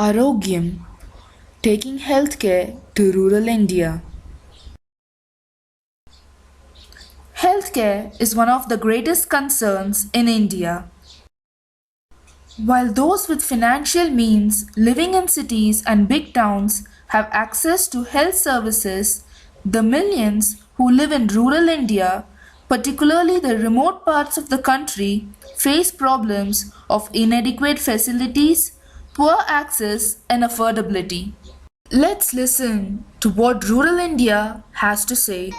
Arogyam, taking healthcare to rural India. Healthcare is one of the greatest concerns in India. While those with financial means living in cities and big towns have access to health services, the millions who live in rural India, particularly the remote parts of the country, face problems of inadequate facilities, poor access, and affordability. Let's listen to what rural India has to say.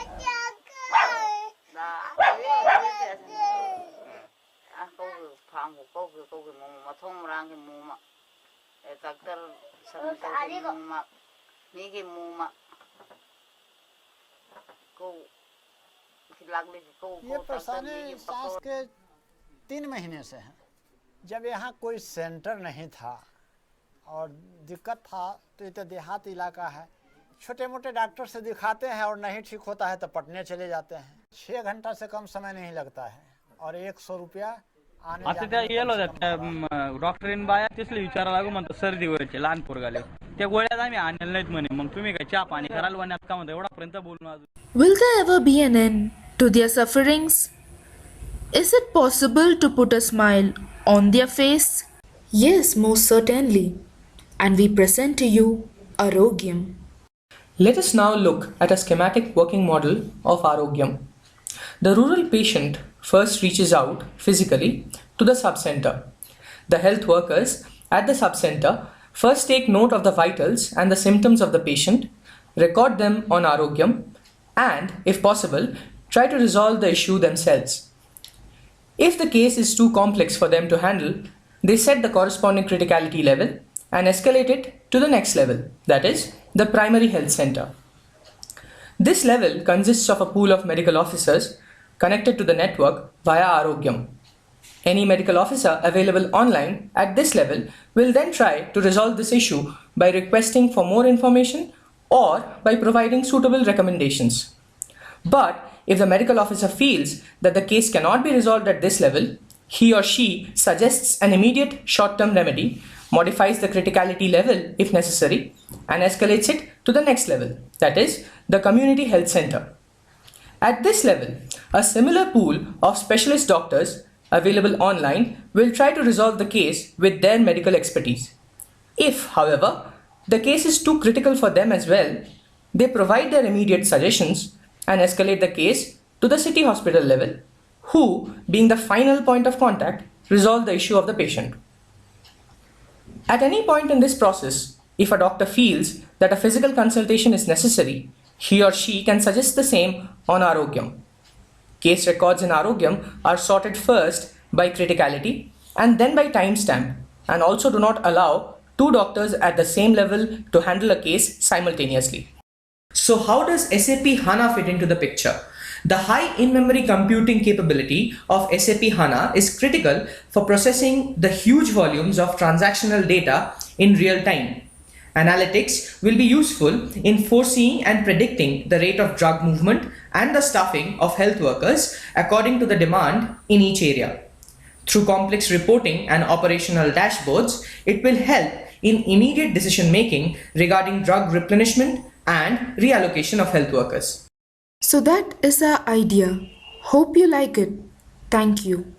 ये परेशानी सांस के 3 महीने से है। जब यहाँ कोई सेंटर नहीं था और दिक्कत था तो ये तो देहात इलाका है, छोटे मोटे डॉक्टर से दिखाते हैं और नहीं ठीक होता है तो पटने चले जाते हैं। 6 घंटा से कम समय नहीं लगता है और 100 रुपया आने आता त्या गेलो डॉक्टरीन बाया तिसले विचारा लागू म्हणतो सर्दी व्हायची लहान पोरगाले त्या गोळ्यात आम्ही आणले नाहीत म्हणे मग तुम्ही काय चहा पाणी कराल वण्यात का म्हणतो एवढापर्यंत बोलून अजून Will there ever be an end to their sufferings? Is it possible to put a smile on their face? Yes, most certainly. And we present to you Arogyam. Let us now look at a schematic working model of Arogyam. The rural patient first reaches out physically to the subcenter. The health workers at the subcenter first take note of the vitals and the symptoms of the patient, record them on Arogyam, and, if possible, try to resolve the issue themselves. If the case is too complex for them to handle, they set the corresponding criticality level and escalate it to the next level, that is, the primary health center. This level consists of a pool of medical officers connected to the network via Arogyam. Any medical officer available online at this level will then try to resolve this issue by requesting for more information or by providing suitable recommendations. But if the medical officer feels that the case cannot be resolved at this level, he or she suggests an immediate short-term remedy, modifies the criticality level if necessary, and escalates it to the next level, that is, the community health center. At this level, a similar pool of specialist doctors available online will try to resolve the case with their medical expertise. If, however, the case is too critical for them as well, they provide their immediate suggestions and escalate the case to the city hospital level, who, being the final point of contact, resolve the issue of the patient. At any point in this process, if a doctor feels that a physical consultation is necessary, he or she can suggest the same on Arogyam. Case records in Arogyam are sorted first by criticality and then by timestamp, and also do not allow 2 doctors at the same level to handle a case simultaneously. So how does SAP HANA fit into the picture? The high in-memory computing capability of SAP HANA is critical for processing the huge volumes of transactional data in real time. Analytics will be useful in foreseeing and predicting the rate of drug movement and the staffing of health workers according to the demand in each area. Through complex reporting and operational dashboards, it will help in immediate decision making regarding drug replenishment and reallocation of health workers. So that is our idea. Hope you like it. Thank you.